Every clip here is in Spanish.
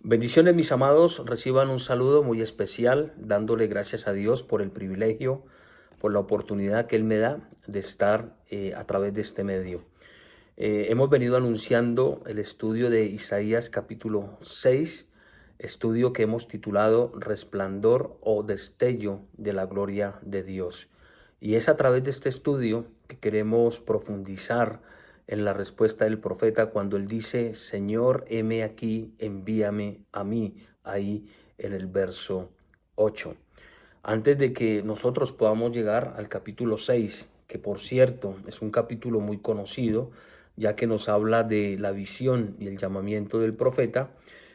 Bendiciones, mis amados, reciban un saludo muy especial, dándole gracias a Dios por el privilegio, por la oportunidad que Él me da de estar a través de este medio. Hemos venido anunciando el estudio de Isaías capítulo 6, estudio que hemos titulado Resplandor o Destello de la Gloria de Dios. Y es a través de este estudio que queremos profundizar en la respuesta del profeta cuando él dice: Señor, heme aquí, envíame a mí, ahí en el verso 8. Antes de que nosotros podamos llegar al capítulo 6, que por cierto es un capítulo muy conocido, ya que nos habla de la visión y el llamamiento del profeta,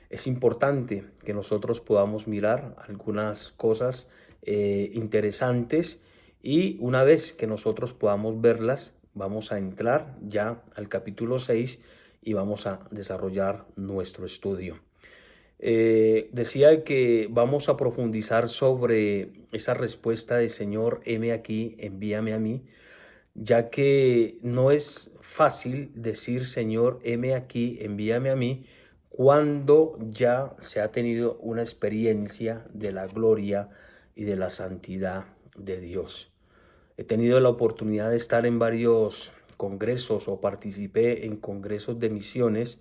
es importante que nosotros podamos mirar algunas cosas interesantes, y una vez que nosotros podamos verlas, vamos a entrar ya al capítulo 6 y vamos a desarrollar nuestro estudio. Decía que vamos a profundizar sobre esa respuesta de Señor, heme aquí, envíame a mí, ya que no es fácil decir Señor, heme aquí, envíame a mí, cuando ya se ha tenido una experiencia de la gloria y de la santidad de Dios. He tenido la oportunidad de estar en varios congresos o participé en congresos de misiones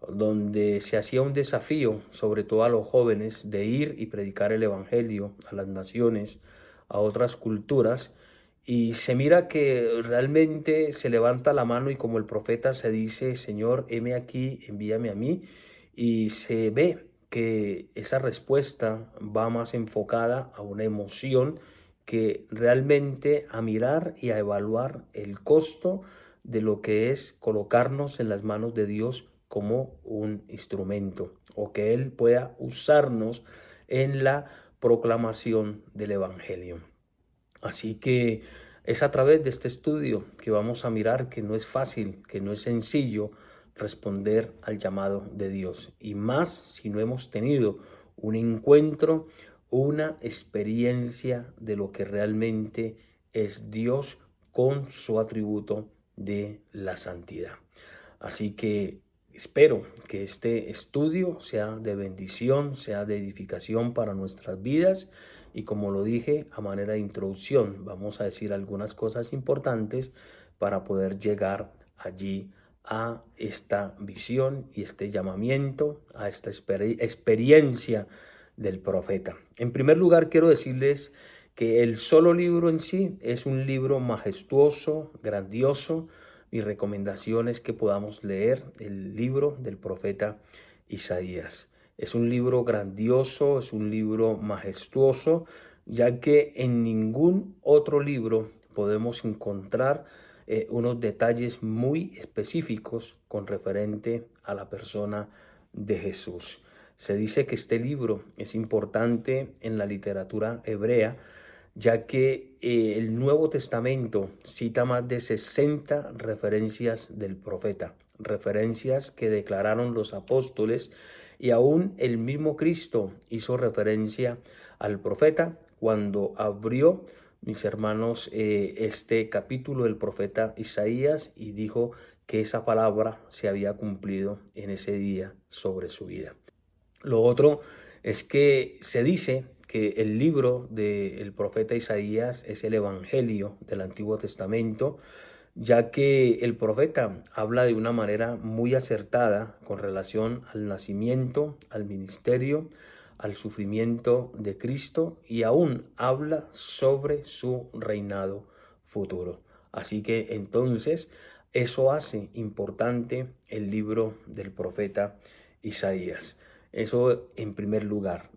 donde se hacía un desafío, sobre todo a los jóvenes, de ir y predicar el evangelio a las naciones, a otras culturas, y se mira que realmente se levanta la mano y como el profeta se dice: Señor, heme aquí, envíame a mí, y se ve que esa respuesta va más enfocada a una emoción que realmente a mirar y a evaluar el costo de lo que es colocarnos en las manos de Dios como un instrumento, o que Él pueda usarnos en la proclamación del Evangelio. Así que es a través de este estudio que vamos a mirar que no es fácil, que no es sencillo responder al llamado de Dios, y más si no hemos tenido un encuentro, una experiencia de lo que realmente es Dios con su atributo de la santidad. Así que espero que este estudio sea de bendición, sea de edificación para nuestras vidas. Y como lo dije a manera de introducción, vamos a decir algunas cosas importantes para poder llegar allí a esta visión y este llamamiento, a esta experiencia del profeta. En primer lugar, quiero decirles que el solo libro en sí es un libro majestuoso, grandioso. Mi recomendación es que podamos leer el libro del profeta Isaías. Es un libro grandioso, es un libro majestuoso, ya que en ningún otro libro podemos encontrar unos detalles muy específicos con referente a la persona de Jesús. Se dice que este libro es importante en la literatura hebrea, ya que el Nuevo Testamento cita más de 60 referencias del profeta, referencias que declararon los apóstoles, y aún el mismo Cristo hizo referencia al profeta cuando abrió, mis hermanos, este capítulo del profeta Isaías, y dijo que esa palabra se había cumplido en ese día sobre su vida. Lo otro es que se dice que el libro del profeta Isaías es el Evangelio del Antiguo Testamento, ya que el profeta habla de una manera muy acertada con relación al nacimiento, al ministerio, al sufrimiento de Cristo, y aún habla sobre su reinado futuro. Así que entonces eso hace importante el libro del profeta Isaías. Eso en primer lugar.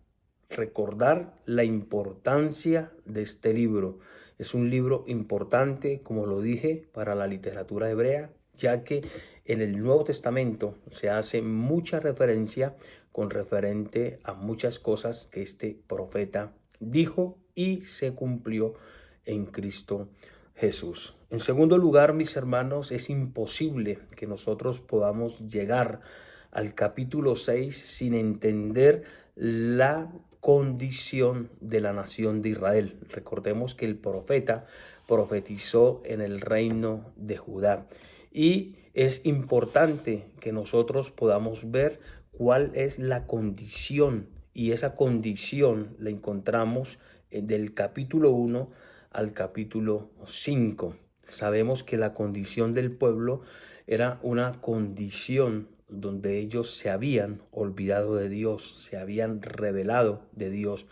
Recordar la importancia de este libro. Es un libro importante, como lo dije, para la literatura hebrea, ya que en el Nuevo Testamento se hace mucha referencia con referente a muchas cosas que este profeta dijo y se cumplió en Cristo Jesús. En segundo lugar, mis hermanos, es imposible que nosotros podamos llegar al capítulo 6 sin entender la condición de la nación de Israel. Recordemos que el profeta profetizó en el reino de Judá, y es importante que nosotros podamos ver cuál es la condición, y esa condición la encontramos del capítulo 1 al capítulo 5. Sabemos que la condición del pueblo era una condición donde ellos se habían olvidado de Dios, se habían rebelado de Dios.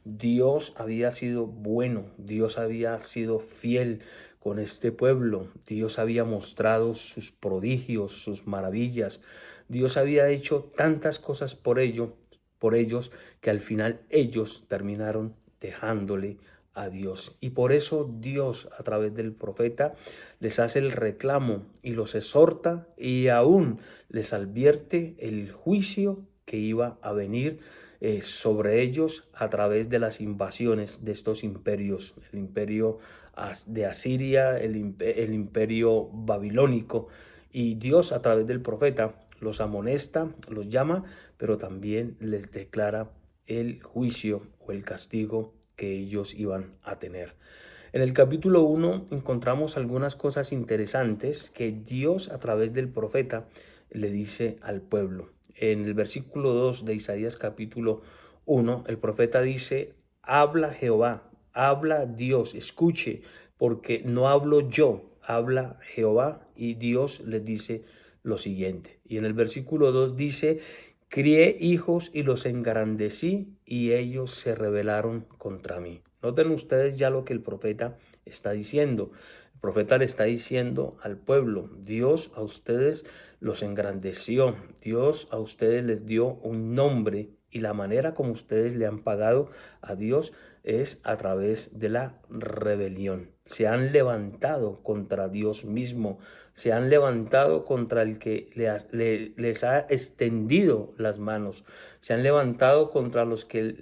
Dios había sido bueno, Dios había sido fiel con este pueblo, Dios había mostrado sus prodigios, sus maravillas, Dios había hecho tantas cosas por ellos, que al final ellos terminaron dejándole a Dios. Y por eso Dios, a través del profeta, les hace el reclamo y los exhorta, y aún les advierte el juicio que iba a venir sobre ellos a través de las invasiones de estos imperios, el imperio de Asiria, el imperio babilónico. Y Dios, a través del profeta, los amonesta, los llama, pero también les declara el juicio o el castigo que ellos iban a tener. En el capítulo 1 encontramos algunas cosas interesantes que Dios, a través del profeta, le dice al pueblo. En el versículo 2 de Isaías capítulo 1, el profeta dice: habla Jehová, habla Dios, escuche, porque no hablo yo, habla Jehová. Y Dios les dice lo siguiente. Y en el versículo 2 dice: crié hijos y los engrandecí, y ellos se rebelaron contra mí. Noten ustedes ya lo que el profeta está diciendo. El profeta le está diciendo al pueblo: Dios a ustedes los engrandeció, Dios a ustedes les dio un nombre, y la manera como ustedes le han pagado a Dios es a través de la rebelión. Se han levantado contra Dios mismo, se han levantado contra el que les ha extendido las manos, se han levantado contra los que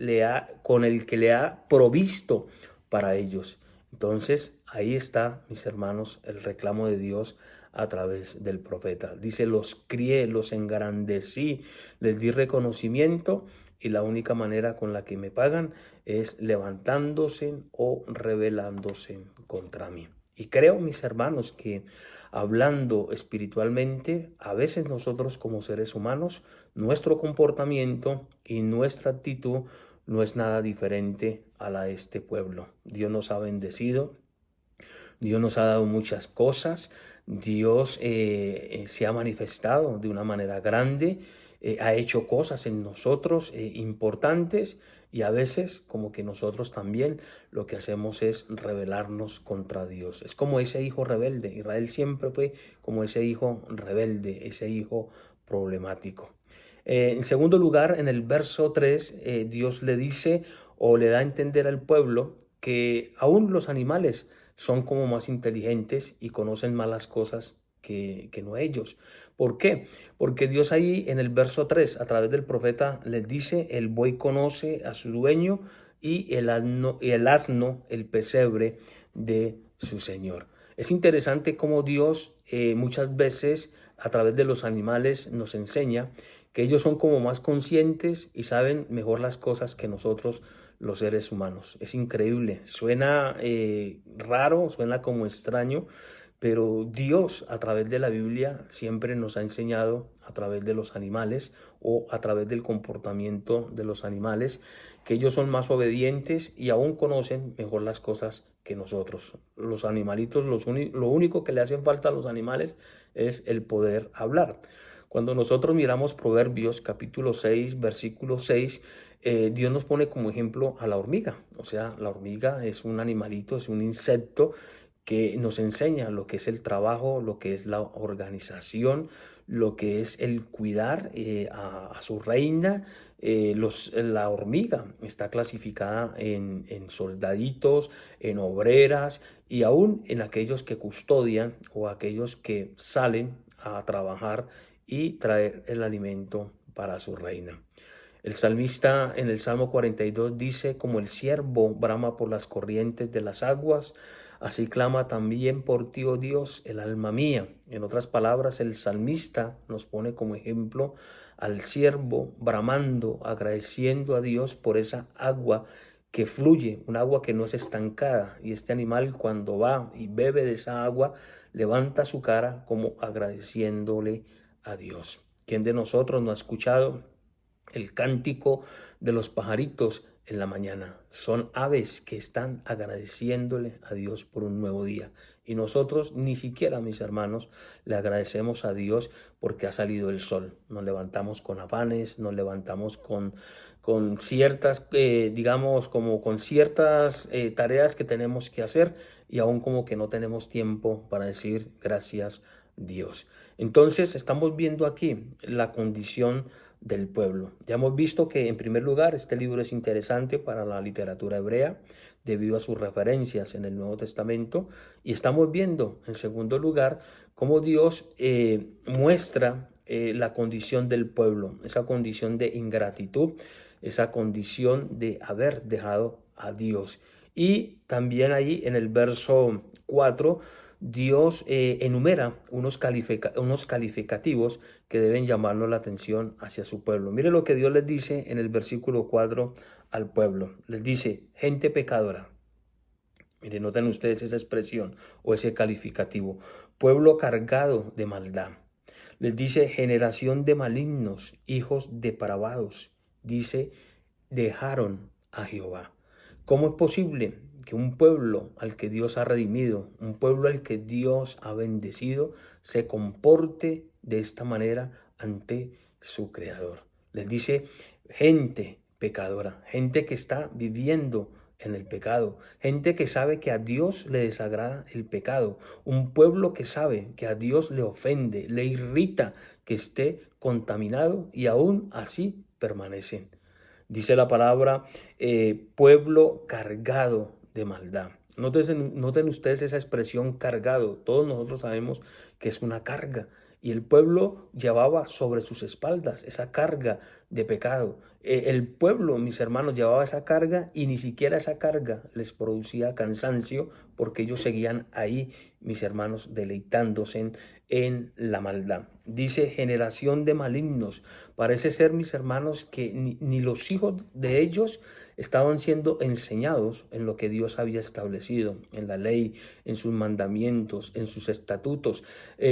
con el que le ha provisto para ellos. Entonces, ahí está, mis hermanos, el reclamo de Dios a través del profeta. Dice: los crié, los engrandecí, les di reconocimiento, y la única manera con la que me pagan es levantándose o rebelándose contra mí. Y creo, mis hermanos, que hablando espiritualmente, a veces nosotros como seres humanos, nuestro comportamiento y nuestra actitud no es nada diferente a la de este pueblo. Dios nos ha bendecido, Dios nos ha dado muchas cosas, Dios se ha manifestado de una manera grande, ha hecho cosas en nosotros importantes, y a veces como que nosotros también lo que hacemos es rebelarnos contra Dios. Es como ese hijo rebelde. Israel siempre fue como ese hijo rebelde, ese hijo problemático. En segundo lugar, en el verso 3, Dios le dice o le da a entender al pueblo que aún los animales son como más inteligentes y conocen más las cosas que no ellos. ¿Por qué? Porque Dios ahí en el verso 3, a través del profeta, les dice: el buey conoce a su dueño, y el asno el pesebre de su señor. Es interesante cómo Dios muchas veces a través de los animales nos enseña que ellos son como más conscientes y saben mejor las cosas que nosotros, los seres humanos. Es increíble, suena raro, suena como extraño, pero Dios a través de la Biblia siempre nos ha enseñado a través de los animales o a través del comportamiento de los animales, que ellos son más obedientes y aún conocen mejor las cosas que nosotros. Los animalitos, lo único que le hacen falta a los animales es el poder hablar. Cuando nosotros miramos Proverbios capítulo 6, versículo 6, Dios nos pone como ejemplo a la hormiga. O sea, la hormiga es un animalito, es un insecto que nos enseña lo que es el trabajo, lo que es la organización, lo que es el cuidar a su reina. La hormiga está clasificada en soldaditos, en obreras, y aún en aquellos que custodian o aquellos que salen a trabajar y traer el alimento para su reina. El salmista en el Salmo 42 dice: como el ciervo brama por las corrientes de las aguas, así clama también por ti, oh Dios, el alma mía. En otras palabras, el salmista nos pone como ejemplo al ciervo bramando, agradeciendo a Dios por esa agua que fluye, un agua que no es estancada. Y este animal, cuando va y bebe de esa agua, levanta su cara como agradeciéndole a Dios. ¿Quién de nosotros no ha escuchado el cántico de los pajaritos en la mañana? Son aves que están agradeciéndole a Dios por un nuevo día. Y nosotros ni siquiera, mis hermanos, le agradecemos a Dios porque ha salido el sol. Nos levantamos con afanes, nos levantamos con ciertas, digamos, como con ciertas tareas que tenemos que hacer y aún como que no tenemos tiempo para decir gracias Dios. Entonces estamos viendo aquí la condición del pueblo. Ya hemos visto que en primer lugar este libro es interesante para la literatura hebrea debido a sus referencias en el Nuevo Testamento, y estamos viendo en segundo lugar cómo Dios muestra la condición del pueblo, esa condición de ingratitud, esa condición de haber dejado a Dios. Y también ahí en el verso 4 Dios enumera unos calificativos que deben llamarnos la atención hacia su pueblo. Mire lo que Dios les dice en el versículo 4 al pueblo. Les dice, gente pecadora. Mire, noten ustedes esa expresión o ese calificativo. Pueblo cargado de maldad. Les dice, generación de malignos, hijos depravados. Dice, dejaron a Jehová. ¿Cómo es posible que un pueblo al que Dios ha redimido, un pueblo al que Dios ha bendecido, se comporte de esta manera ante su Creador? Les dice, gente pecadora, gente que está viviendo en el pecado, gente que sabe que a Dios le desagrada el pecado, un pueblo que sabe que a Dios le ofende, le irrita que esté contaminado y aún así permanecen. Dice la palabra, pueblo cargado de maldad. Noten ustedes esa expresión cargado. Todos nosotros sabemos que es una carga. Y el pueblo llevaba sobre sus espaldas esa carga de pecado. El pueblo, mis hermanos, llevaba esa carga y ni siquiera esa carga les producía cansancio porque ellos seguían ahí, mis hermanos, deleitándose en la maldad. Dice generación de malignos. Parece ser, mis hermanos, que ni los hijos de ellos estaban siendo enseñados en lo que Dios había establecido, en la ley, en sus mandamientos, en sus estatutos.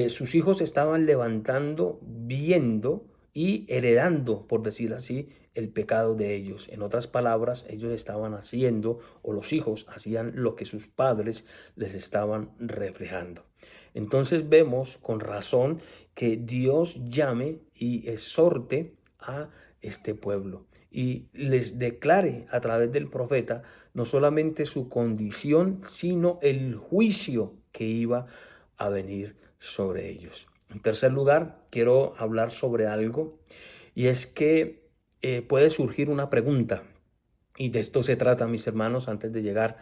Sus hijos estaban levantando, viendo y heredando, por decir así, el pecado de ellos. En otras palabras, ellos estaban haciendo, o los hijos hacían lo que sus padres les estaban reflejando. Entonces vemos con razón que Dios llame y exhorte a este pueblo y les declare a través del profeta no solamente su condición, sino el juicio que iba a venir sobre ellos. En tercer lugar, quiero hablar sobre algo, y es que puede surgir una pregunta, y de esto se trata, mis hermanos, antes de llegar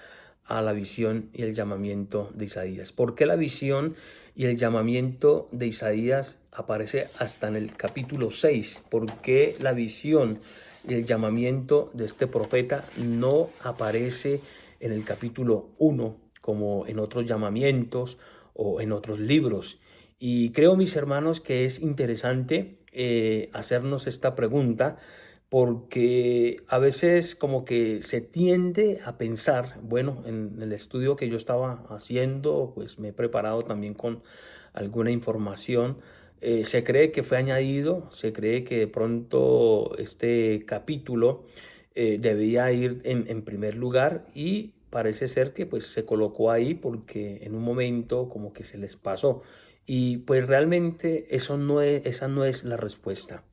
a la visión y el llamamiento de Isaías. ¿Por qué la visión y el llamamiento de Isaías aparece hasta en el capítulo 6? ¿Por qué la visión y el llamamiento de este profeta no aparece en el capítulo 1 como en otros llamamientos o en otros libros? Y creo, mis hermanos, que es interesante hacernos esta pregunta, porque a veces como que se tiende a pensar, bueno, en el estudio que yo estaba haciendo, pues me he preparado también con alguna información. Se cree que fue añadido, se cree que de pronto este capítulo debía ir en primer lugar, y parece ser que pues se colocó ahí porque en un momento como que se les pasó. Y pues realmente esa no es la respuesta.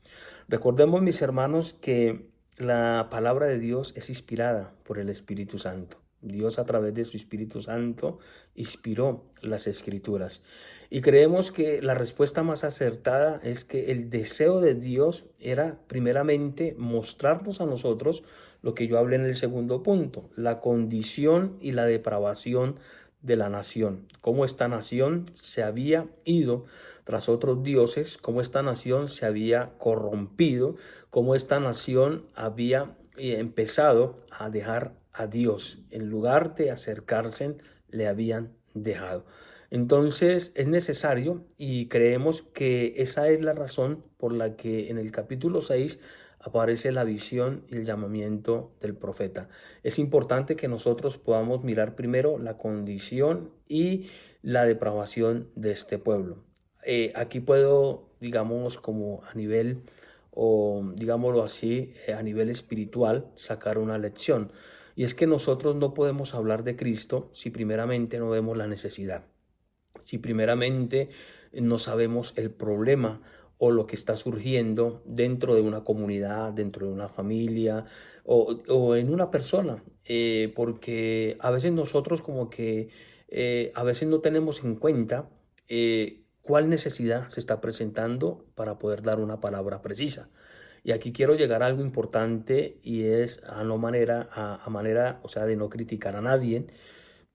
Recordemos, mis hermanos, que la palabra de Dios es inspirada por el Espíritu Santo. Dios, a través de su Espíritu Santo, inspiró las Escrituras. Y creemos que la respuesta más acertada es que el deseo de Dios era primeramente mostrarnos a nosotros lo que yo hablé en el segundo punto, la condición y la depravación de la nación, cómo esta nación se había ido tras otros dioses, cómo esta nación se había corrompido, cómo esta nación había empezado a dejar a Dios. En lugar de acercarse, le habían dejado. Entonces es necesario, y creemos que esa es la razón por la que en el capítulo 6 aparece la visión y el llamamiento del profeta. Es importante que nosotros podamos mirar primero la condición y la depravación de este pueblo. Aquí puedo digamos, como a nivel, o digámoslo así, a nivel espiritual, sacar una lección. Y es que nosotros no podemos hablar de Cristo si primeramente no vemos la necesidad, si primeramente no sabemos el problema o lo que está surgiendo dentro de una comunidad, dentro de una familia o en una persona, porque a veces nosotros como que a veces no tenemos en cuenta cuál necesidad se está presentando para poder dar una palabra precisa. Y aquí quiero llegar a algo importante y es a no manera, a manera, o sea, de no criticar a nadie,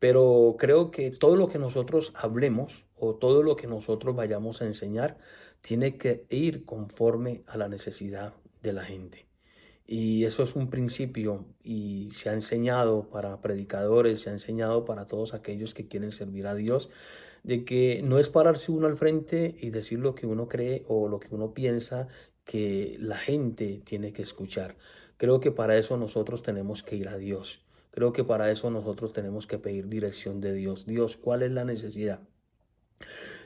pero creo que todo lo que nosotros hablemos o todo lo que nosotros vayamos a enseñar tiene que ir conforme a la necesidad de la gente. Y eso es un principio y se ha enseñado para predicadores, se ha enseñado para todos aquellos que quieren servir a Dios, de que no es pararse uno al frente y decir lo que uno cree o lo que uno piensa que la gente tiene que escuchar. Creo que para eso nosotros tenemos que ir a Dios. Creo que para eso nosotros tenemos que pedir dirección de Dios. Dios, ¿cuál es la necesidad?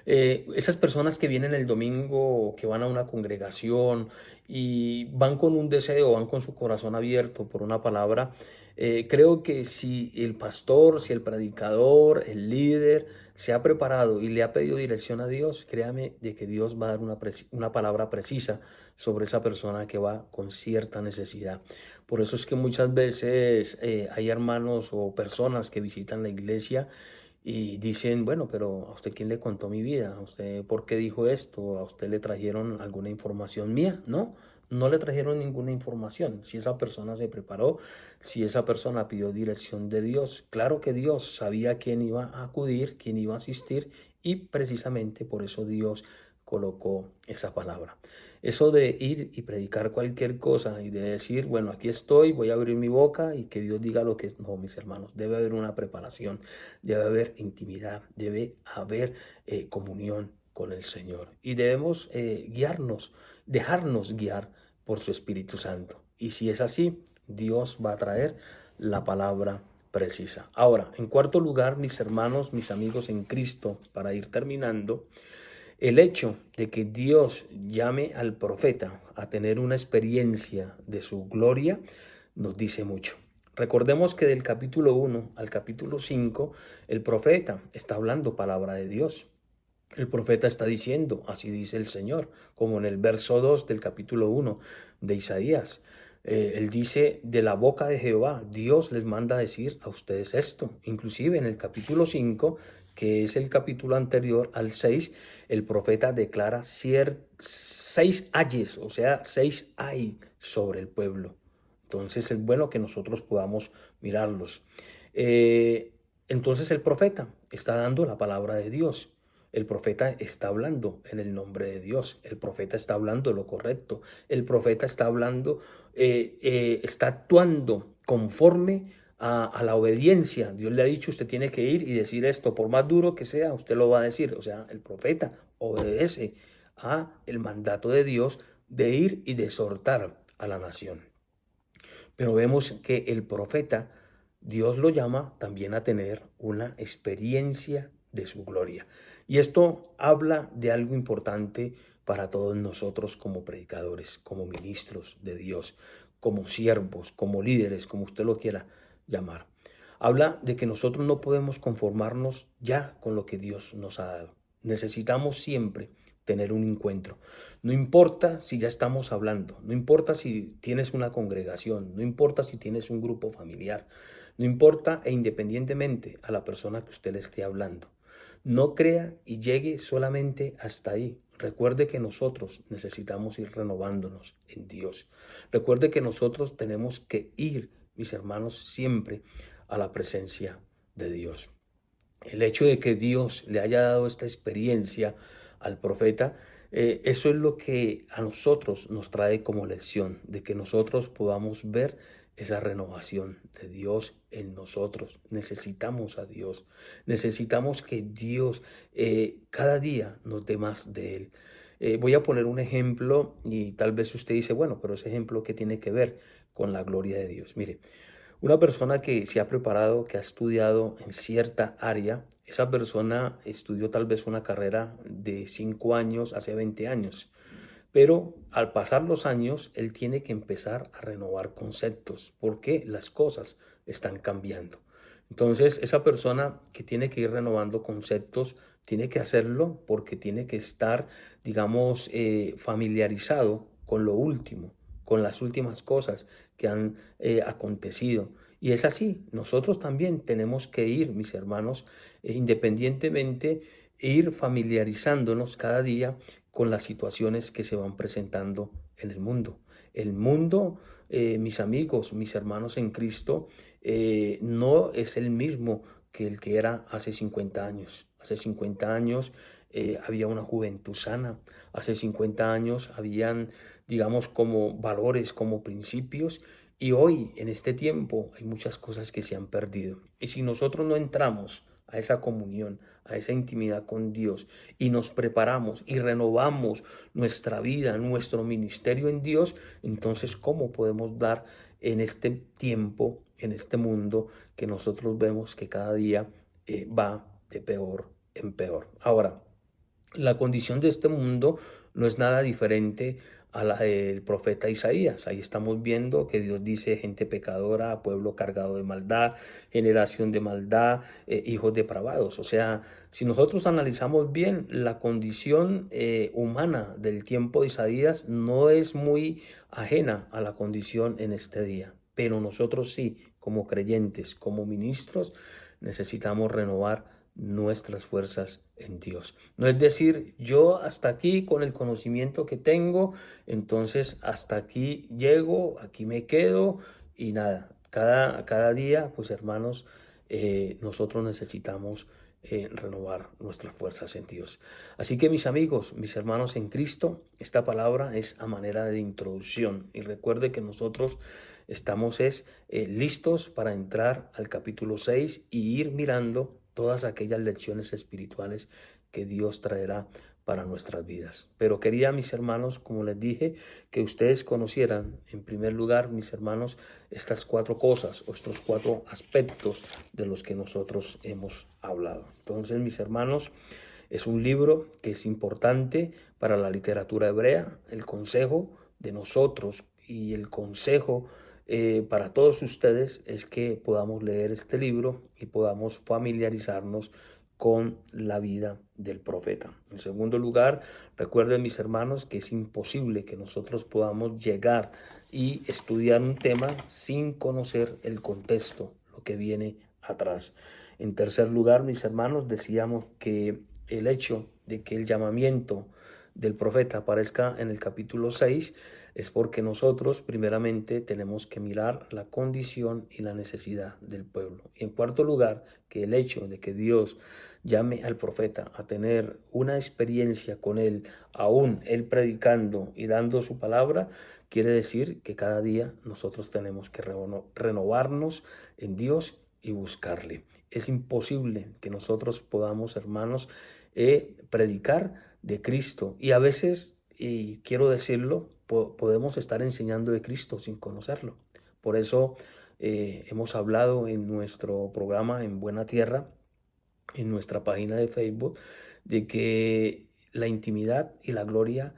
Esas personas que vienen el domingo, que van a una congregación y van con un deseo, van con su corazón abierto por una palabra, creo que si el pastor, si el predicador, el líder se ha preparado y le ha pedido dirección a Dios, créame de que Dios va a dar una palabra precisa sobre esa persona que va con cierta necesidad. Por eso es que muchas veces hay hermanos o personas que visitan la iglesia y dicen, bueno, pero ¿a usted quién le contó mi vida? ¿A usted por qué dijo esto? ¿A usted le trajeron alguna información mía? No, no le trajeron ninguna información. Si esa persona se preparó, si esa persona pidió dirección de Dios, claro que Dios sabía quién iba a acudir, quién iba a asistir y precisamente por eso Dios colocó esa palabra. Eso de ir y predicar cualquier cosa y de decir, bueno, aquí estoy, voy a abrir mi boca y que Dios diga lo que es. No, mis hermanos, debe haber una preparación, debe haber intimidad, debe haber comunión con el Señor. Y debemos guiarnos, dejarnos guiar por su Espíritu Santo. Y si es así, Dios va a traer la palabra precisa. Ahora, en cuarto lugar, mis hermanos, mis amigos en Cristo, para ir terminando, el hecho de que Dios llame al profeta a tener una experiencia de su gloria nos dice mucho. Recordemos que del capítulo 1 al capítulo 5, el profeta está hablando palabra de Dios. El profeta está diciendo, así dice el Señor, como en el verso 2 del capítulo 1 de Isaías. Él dice, de la boca de Jehová, Dios les manda a decir a ustedes esto. Inclusive en el capítulo 5, que es el capítulo anterior al 6, el profeta declara 6 ayes, o sea, 6 ay sobre el pueblo. Entonces es bueno que nosotros podamos mirarlos. Entonces el profeta está dando la palabra de Dios. El profeta está hablando en el nombre de Dios. El profeta está hablando lo correcto. El profeta está hablando, está actuando conforme a la obediencia. Dios le ha dicho, usted tiene que ir y decir esto, por más duro que sea, usted lo va a decir. O sea, el profeta obedece a el mandato de Dios de ir y de exhortar a la nación. Pero vemos que el profeta, Dios lo llama también a tener una experiencia de su gloria. Y esto habla de algo importante para todos nosotros como predicadores, como ministros de Dios, como siervos, como líderes, como usted lo quiera llamar. Habla de que nosotros no podemos conformarnos ya con lo que Dios nos ha dado. Necesitamos siempre tener un encuentro. No importa si ya estamos hablando, no importa si tienes una congregación, no importa si tienes un grupo familiar, no importa e independientemente a la persona que usted le esté hablando. No crea y llegue solamente hasta ahí. Recuerde que nosotros necesitamos ir renovándonos en Dios. Recuerde que nosotros tenemos que ir, mis hermanos, siempre a la presencia de Dios. El hecho de que Dios le haya dado esta experiencia al profeta, eso es lo que a nosotros nos trae como lección, de que nosotros podamos ver esa renovación de Dios en nosotros. Necesitamos a Dios, necesitamos que Dios cada día nos dé más de Él. Voy a poner un ejemplo y tal vez usted dice, bueno, pero ese ejemplo ¿qué tiene que ver con la gloria de Dios? Mire, Una persona que se ha preparado, que ha estudiado en cierta área, esa persona estudió tal vez una carrera de 5 años, hace 20 años, pero al pasar los años, él tiene que empezar a renovar conceptos porque las cosas están cambiando. Entonces, esa persona que tiene que ir renovando conceptos, tiene que hacerlo porque tiene que estar, digamos, familiarizado con lo último, con las últimas cosas que han acontecido. Y es así, nosotros también tenemos que ir, mis hermanos, independientemente, ir familiarizándonos cada día con las situaciones que se van presentando en el mundo. El mundo, mis amigos, mis hermanos en Cristo, no es el mismo que el que era hace 50 años. Hace 50 años había una juventud sana. Hace 50 años habían, digamos, como valores, como principios. Y hoy, en este tiempo, hay muchas cosas que se han perdido. Y si nosotros no entramos a esa comunión, a esa intimidad con Dios y nos preparamos y renovamos nuestra vida, nuestro ministerio en Dios, entonces ¿cómo podemos dar en este tiempo, en este mundo que nosotros vemos que cada día va de peor en peor? Ahora, la condición de este mundo no es nada diferente a la del profeta Isaías. Ahí estamos viendo que Dios dice gente pecadora, pueblo cargado de maldad, generación de maldad, hijos depravados. O sea, si nosotros analizamos bien, la condición humana del tiempo de Isaías no es muy ajena a la condición en este día. Pero nosotros sí, como creyentes, como ministros, necesitamos renovar nuestras fuerzas en Dios. No es decir, yo hasta aquí con el conocimiento que tengo, entonces hasta aquí llego, aquí me quedo y nada. Cada día, pues hermanos, nosotros necesitamos renovar nuestras fuerzas en Dios. Así que mis amigos, mis hermanos en Cristo, esta palabra es a manera de introducción. Y recuerde que nosotros estamos listos para entrar al capítulo 6 y ir mirando todas aquellas lecciones espirituales que Dios traerá para nuestras vidas. Pero quería, mis hermanos, como les dije, que ustedes conocieran, en primer lugar, mis hermanos, estas 4 cosas o estos 4 aspectos de los que nosotros hemos hablado. Entonces, mis hermanos, es un libro que es importante para la literatura hebrea. El consejo de nosotros y el consejo para todos ustedes es que podamos leer este libro y podamos familiarizarnos con la vida del profeta. En segundo lugar, recuerden, mis hermanos, que es imposible que nosotros podamos llegar y estudiar un tema sin conocer el contexto, lo que viene atrás. En tercer lugar, mis hermanos, decíamos que el hecho de que el llamamiento del profeta aparezca en el capítulo 6 es porque nosotros primeramente tenemos que mirar la condición y la necesidad del pueblo. Y en cuarto lugar, que el hecho de que Dios llame al profeta a tener una experiencia con él, aún él predicando y dando su palabra, quiere decir que cada día nosotros tenemos que renovarnos en Dios y buscarle. Es imposible que nosotros podamos, hermanos, predicar de Cristo. Y a veces, y quiero decirlo, podemos estar enseñando de Cristo sin conocerlo. Por eso hemos hablado en nuestro programa En Buena Tierra, en nuestra página de Facebook, de que la intimidad y la gloria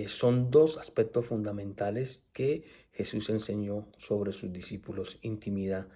son 2 aspectos fundamentales que Jesús enseñó sobre sus discípulos. Intimidad.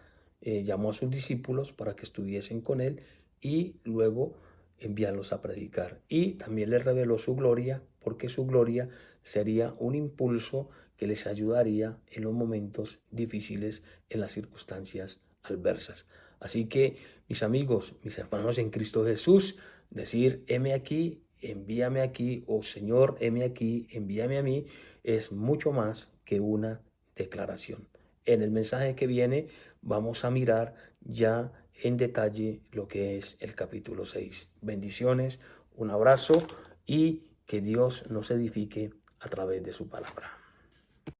Llamó a sus discípulos para que estuviesen con él y luego enviarlos a predicar. Y también les reveló su gloria, porque su gloria sería un impulso que les ayudaría en los momentos difíciles, en las circunstancias adversas. Así que, mis amigos, mis hermanos en Cristo Jesús, decir, heme aquí, envíame aquí, o Señor, heme aquí, envíame a mí, es mucho más que una declaración. En el mensaje que viene vamos a mirar ya en detalle lo que es el capítulo 6. Bendiciones, un abrazo y que Dios nos edifique a través de su palabra.